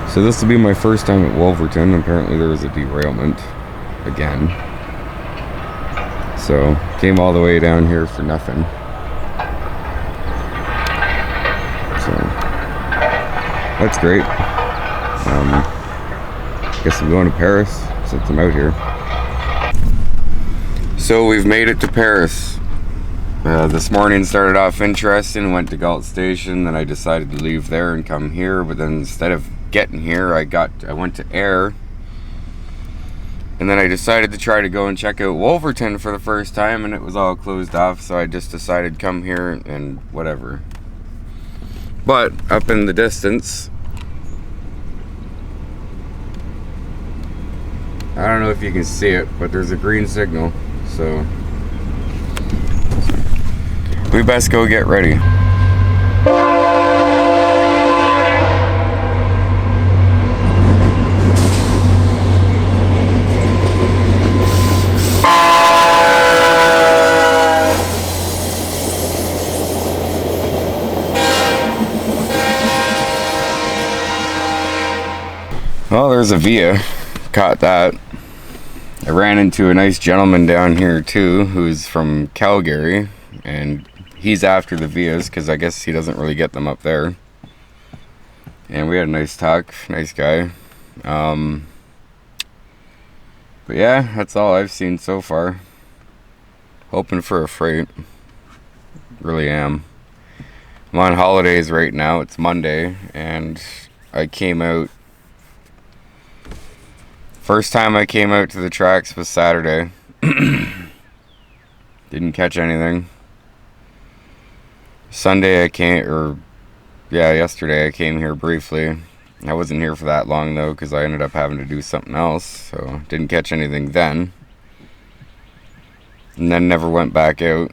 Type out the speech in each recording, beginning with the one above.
So this will be my first time at Wolverton. Apparently there was a derailment again. So came all the way down here for nothing. So that's great. Guess I'm going to Paris since I'm out here. So we've made it to Paris. This morning started off interesting, went to Galt station, then I decided to leave there and come here, but then instead of getting here, I went to Air, and then I decided to try to go and check out Wolverton for the first time, and it was all closed off, so I just decided to come here and whatever. But up in the distance, I don't know if you can see it, but there's a green signal, so we best go get ready. Well, there's a Via. Caught that. I ran into a nice gentleman down here too, who's from Calgary, and he's after the Vias because I guess he doesn't really get them up there. And we had a nice talk. Nice guy. But yeah, that's all I've seen so far. Hoping for a freight. Really am. I'm on holidays right now. It's Monday, and I came out. First time I came out to the tracks was Saturday. Didn't catch anything. Sunday yesterday I came here briefly. I wasn't here for that long though, because I ended up having to do something else, so didn't catch anything then. And then never went back out.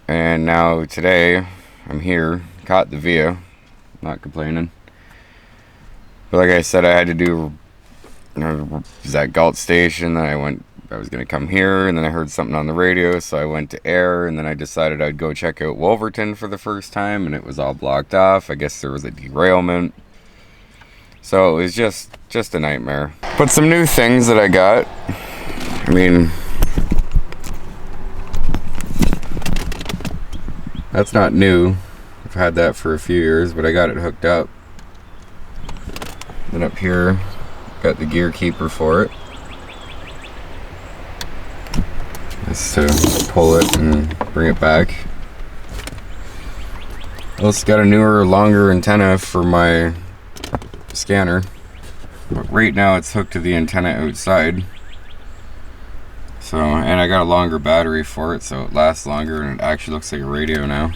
And now today, I'm here, caught the Via, not complaining. But like I said, I had to do, I was at Galt station, then I was going to come here, and then I heard something on the radio, so I went to Air, and then I decided I'd go check out Wolverton for the first time, and it was all blocked off. I guess there was a derailment. So it was just a nightmare. But some new things that I got. I mean, that's not new. I've had that for a few years, but I got it hooked up. Then up here, got the gear keeper for it. Just to pull it and bring it back. Also got a newer, longer antenna for my scanner. But right now it's hooked to the antenna outside. So, and I got a longer battery for it, so it lasts longer, and it actually looks like a radio now.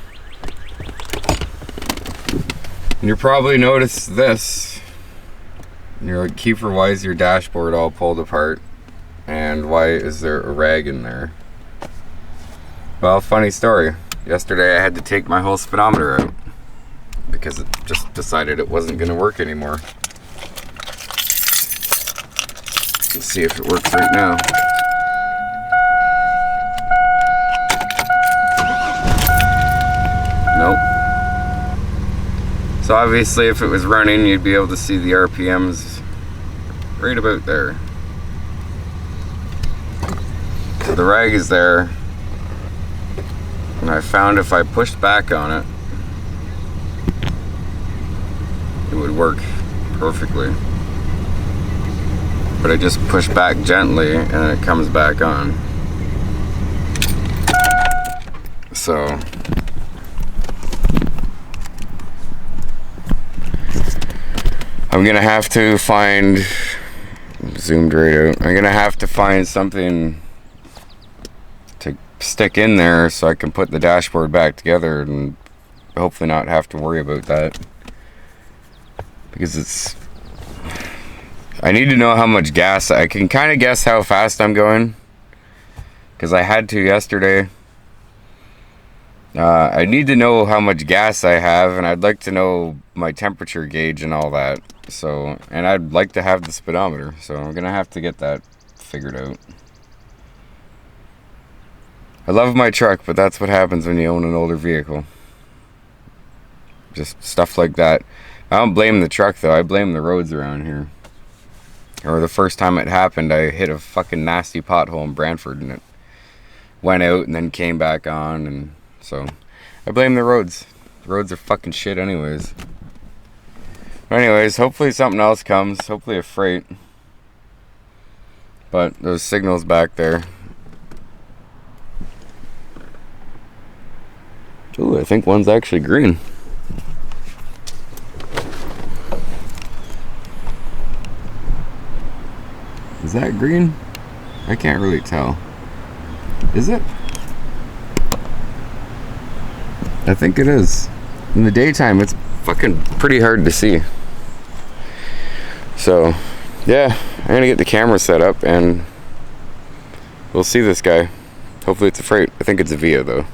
And you'll probably notice this. You're like, Kiefer, why is your dashboard all pulled apart? And why is there a rag in there? Well, funny story. Yesterday I had to take my whole speedometer out because it just decided it wasn't going to work anymore. Let's see if it works right now. Nope. So obviously if it was running, you'd be able to see the RPMs right about there. So the rag is there, and I found if I pushed back on it, it would work perfectly. But I just push back gently and it comes back on. So I'm gonna have to find, zoomed right out, I'm gonna have to find something to stick in there so I can put the dashboard back together and hopefully not have to worry about that. Because I need to know how much gas, I can kind of guess how fast I'm going. Because I had to yesterday. I need to know how much gas I have, and I'd like to know my temperature gauge and all that. So, and I'd like to have the speedometer, so I'm gonna have to get that figured out. I love my truck, but that's what happens when you own an older vehicle. Just stuff like that. I don't blame the truck though. I blame the roads around here. Or the first time it happened, I hit a fucking nasty pothole in Brantford and it went out and then came back on, and so I blame the roads. The roads are fucking shit anyways. But anyways, hopefully something else comes. Hopefully a freight. But those signals back there. Ooh, I think one's actually green. Is that green? I can't really tell. Is it? I think it is. In the daytime, it's fucking pretty hard to see. So, yeah, I'm gonna get the camera set up and we'll see this guy. Hopefully it's a freight. I think it's a Via though.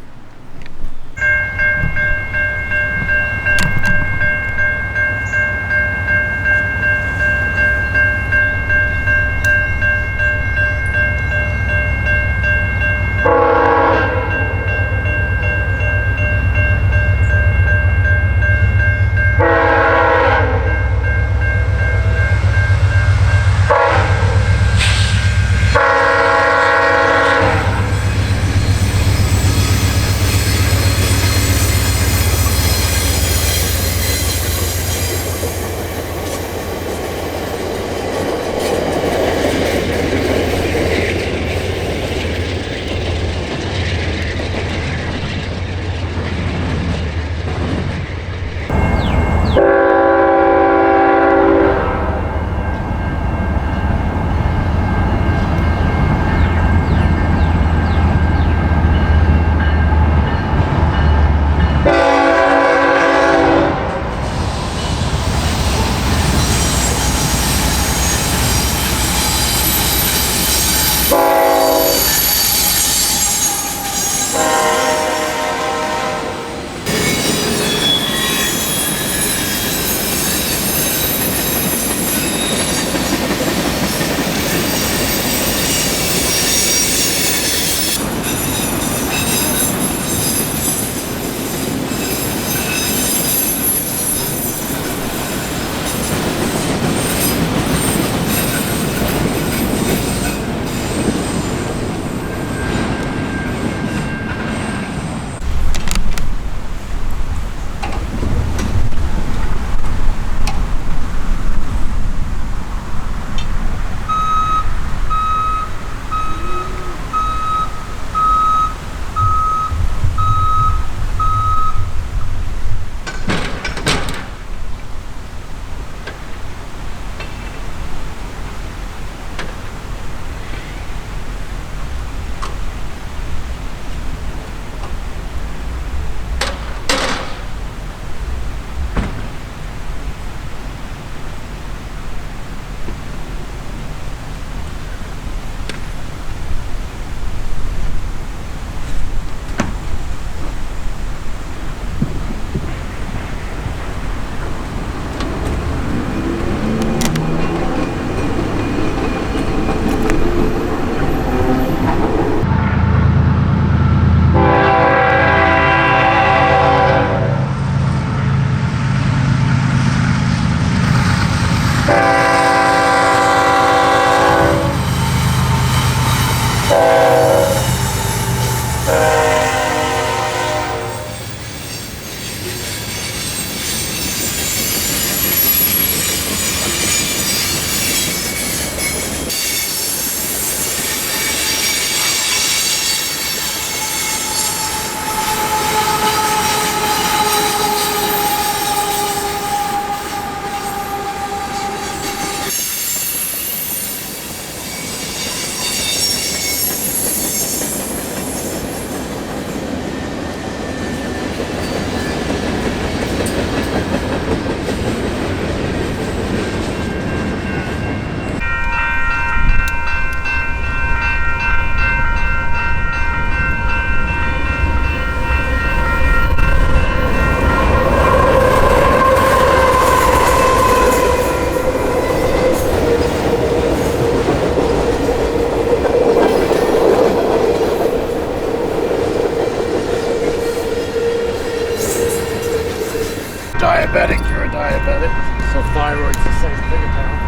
So thyroid's the same thing apparently.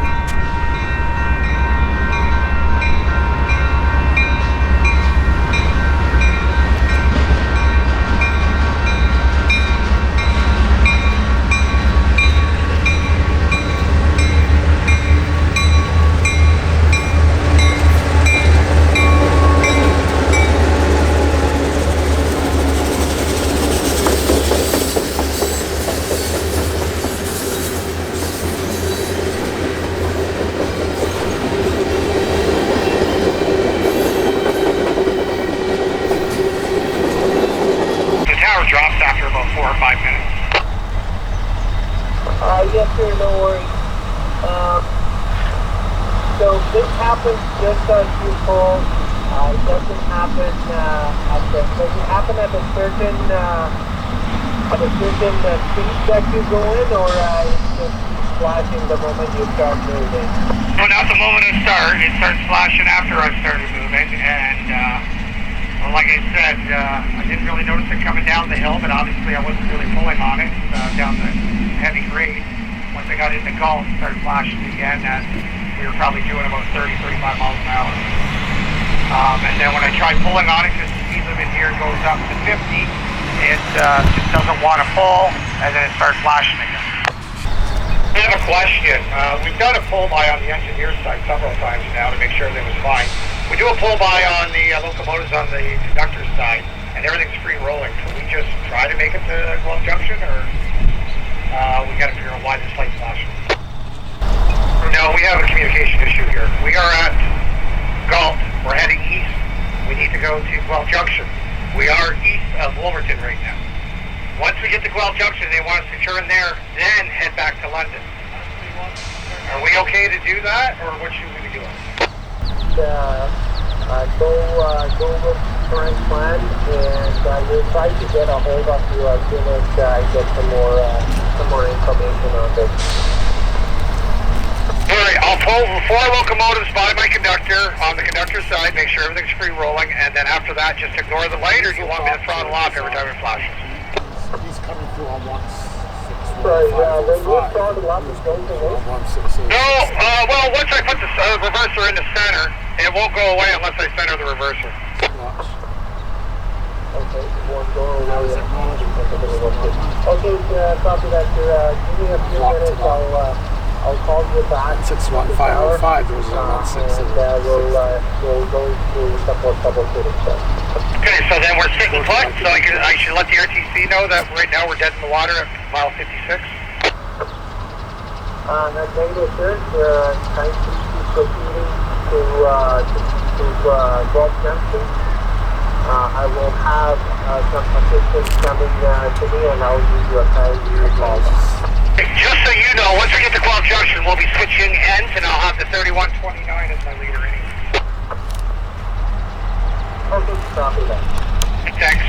Drops after about 4 or 5 minutes. Yes, sir, no worries. So this happens just as you pull. It doesn't happen does it happen at a certain speed that you go in, or it's just flashing the moment you start moving? Well, not the moment I start. It starts flashing after I started moving, and like I said, I didn't really notice it coming down the hill, but obviously I wasn't really pulling on it down the heavy grade. Once I got into Galt, it started flashing again, and we were probably doing about 30, 35 miles an hour. And then when I tried pulling on it, because the speed limit here goes up to 50, it just doesn't want to pull, and then it starts flashing again. I have a question. We've done a pull-by on the engineer side several times now to make sure everything was fine. We do a pull-by on the locomotives on the conductor side, and everything's free rolling. Can we just try to make it to Galt Junction, or we got to figure out why this light's flashing? No, we have a communication issue here. We are at Galt. We're heading east. We need to go to Galt Junction. We are east of Wolverton right now. Once we get to Galt Junction, they want us to turn there, then head back to London. Are we okay to do that, or what should we be doing? Go with current plan, and we'll try to get a hold of you as soon as I get some more information on this. Alright, I'll pull 4 locomotives by my conductor on the conductor side, make sure everything's free rolling, and then after that just ignore the light, or do you want me to throttle off every time it flashes? He's coming through on 161. Sorry, when you started up, it's going to work? No, well, once I put the reverser in the center, it won't go away unless I center the reverser. Okay, one door away. Okay, copy that, sir. Give me a few minutes, I'll call you back. 61505, there was a 16. And we'll go through support troubleshooting stuff. Okay, so then we're sitting put, so I should let the RTC know that right now we're dead in the water at mile 56. That's negative, sir. Trying to keep proceeding to Galt Junction. I will have some assistance coming to me, and I'll give you a time to call back. Just so you know, once we get to Galt Junction, we'll be switching ends, and I'll have the 3129 as my leader anyway. Okay, copy that. Thanks.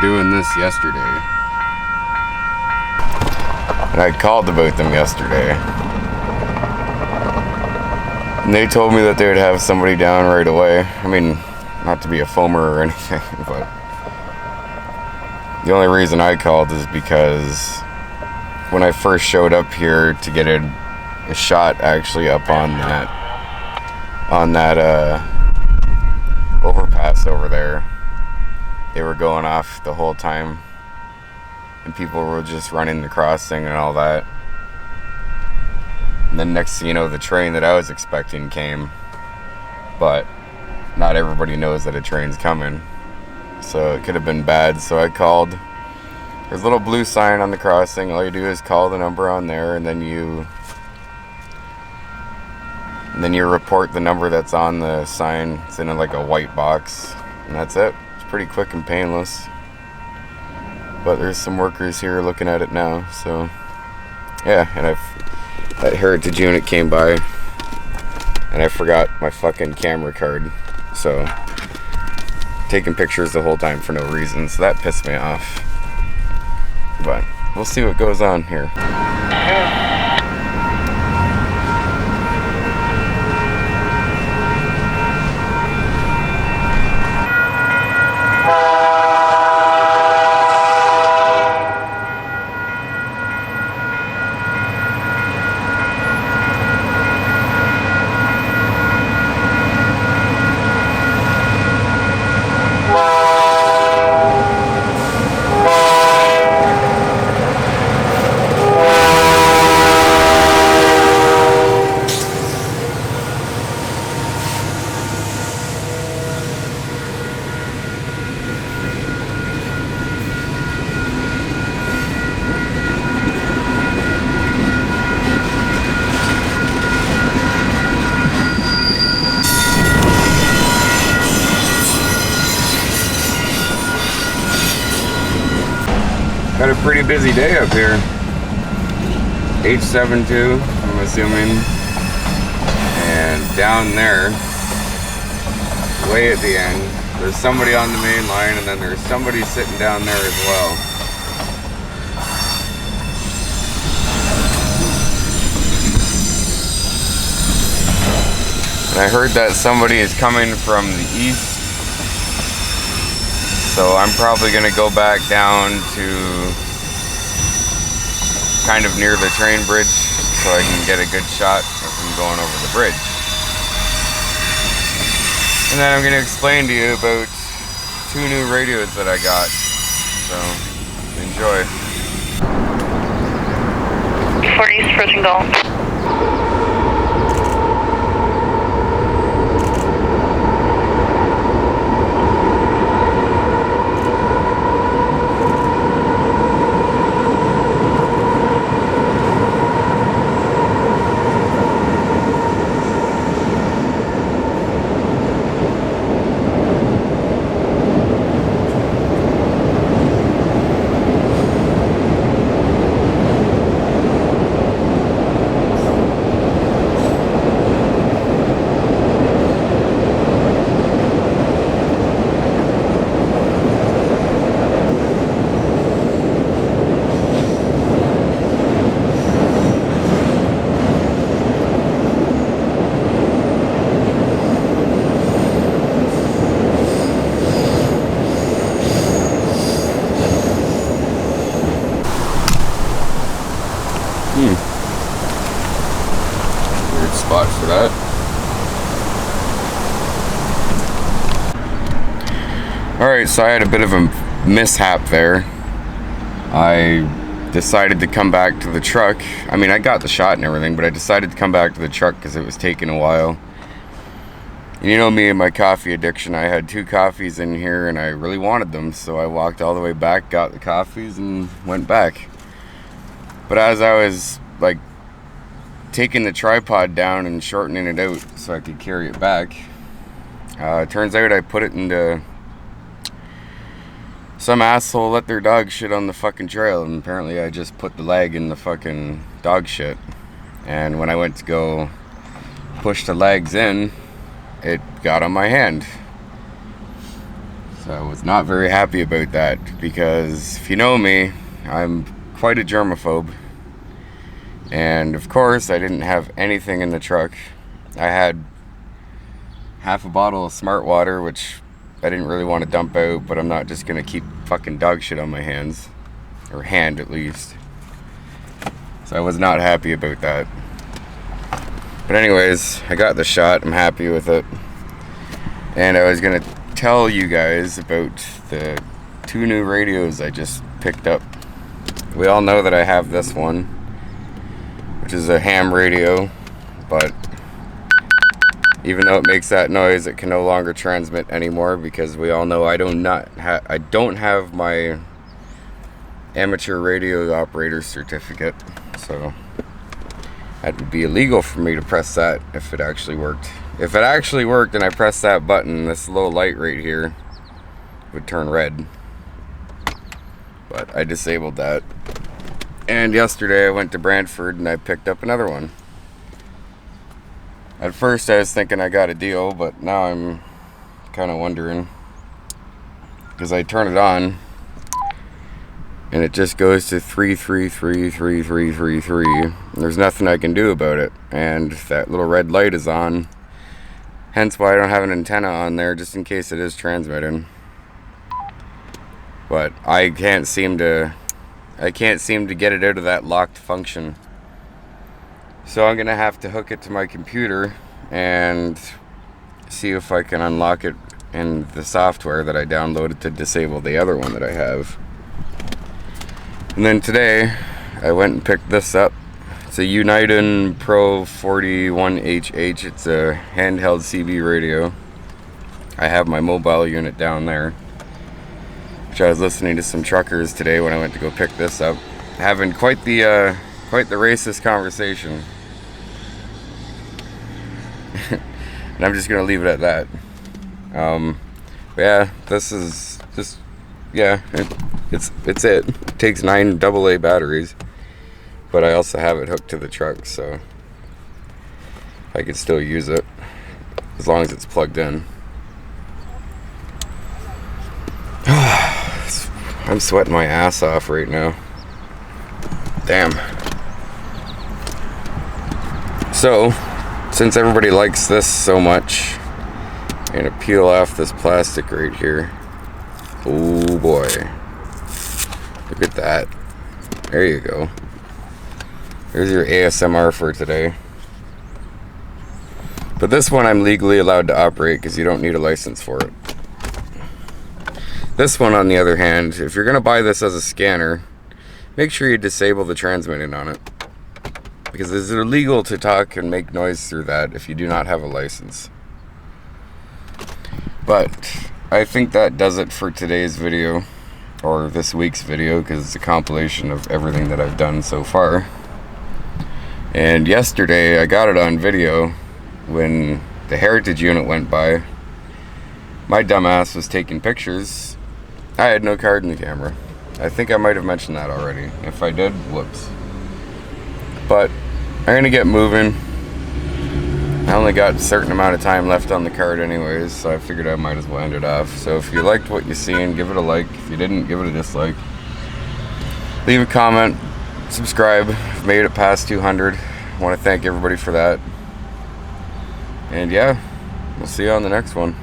doing this yesterday. And I called about them yesterday. And they told me that they would have somebody down right away. I mean, not to be a foamer or anything, but the only reason I called is because when I first showed up here to get a shot actually up on that overpass over there, they were going off the whole time and people were just running the crossing and all that. And then next thing you know, the train that I was expecting came, but not everybody knows that a train's coming, so it could have been bad. So I called. There's a little blue sign on the crossing. All you do is call the number on there, and then you report the number that's on the sign. It's in like a white box, and that's it. It's pretty quick and painless. But there's some workers here looking at it now, so yeah. And that heritage unit came by, and I forgot my fucking camera card, so taking pictures the whole time for no reason, so that pissed me off. But we'll see what goes on here. Got a pretty busy day up here. H72, I'm assuming. And down there, way at the end, there's somebody on the main line, and then there's somebody sitting down there as well. And I heard that somebody is coming from the east. So I'm probably gonna go back down to kind of near the train bridge so I can get a good shot of him going over the bridge. And then I'm gonna explain to you about 2 new radios that I got. So enjoy. 40's approaching Galt. Weird spot for that. Alright, so I had a bit of a mishap there. I decided to come back to the truck. I mean, I got the shot and everything, but I decided to come back to the truck because it was taking a while. And you know me and my coffee addiction. I had 2 coffees in here and I really wanted them, so I walked all the way back, got the coffees, and went back. But as I was like taking the tripod down and shortening it out so I could carry it back, it turns out I put it into some asshole let their dog shit on the fucking trail, and apparently I just put the leg in the fucking dog shit. And when I went to go push the legs in, it got on my hand. So I was not very happy about that, because if you know me, I'm quite a germaphobe. And of course, I didn't have anything in the truck. I had half a bottle of smart water, which I didn't really want to dump out, but I'm not just gonna keep fucking dog shit on my hands, or hand at least. So I was not happy about that. But anyways, I got the shot. I'm happy with it. And I was gonna tell you guys about the 2 new radios I just picked up. We all know that I have this one, which is a ham radio, but even though it makes that noise, it can no longer transmit anymore, because we all know I don't have my amateur radio operator certificate, so that would be illegal for me to press that if it actually worked. If it actually worked and I pressed that button, this little light right here would turn red. But I disabled that. And yesterday I went to Brantford and I picked up another one. At first I was thinking I got a deal, but now I'm kind of wondering, because I turn it on and it just goes to 3333333. And there's nothing I can do about it, and that little red light is on, hence why I don't have an antenna on there, just in case it is transmitting. But I can't seem to get it out of that locked function. So I'm gonna have to hook it to my computer and see if I can unlock it in the software that I downloaded to disable the other one that I have. And then today I went and picked this up. It's a Uniden Pro 41HH. It's a handheld CB radio. I have my mobile unit down there, which I was listening to some truckers today when I went to go pick this up, having quite the racist conversation. And I'm just gonna leave it at that. But yeah, this is just, yeah, it's it. It takes 9 AA batteries, but I also have it hooked to the truck, so I can still use it as long as it's plugged in. I'm sweating my ass off right now. Damn. So, since everybody likes this so much, I'm gonna peel off this plastic right here. Oh boy. Look at that. There you go. There's your ASMR for today. But this one I'm legally allowed to operate because you don't need a license for it. This one, on the other hand, if you're gonna buy this as a scanner, make sure you disable the transmitting on it, because it's illegal to talk and make noise through that if you do not have a license. But I think that does it for today's video, or this week's video, because it's a compilation of everything that I've done so far. And yesterday I got it on video when the Heritage unit went by. My dumbass was taking pictures. I had no card in the camera. I think I might have mentioned that already. If I did, whoops. But I'm gonna get moving. I only got a certain amount of time left on the card anyways, so I figured I might as well end it off. So if you liked what you seen, give it a like. If you didn't, give it a dislike. Leave a comment. Subscribe. I've made it past 200. I want to thank everybody for that. And yeah, we'll see you on the next one.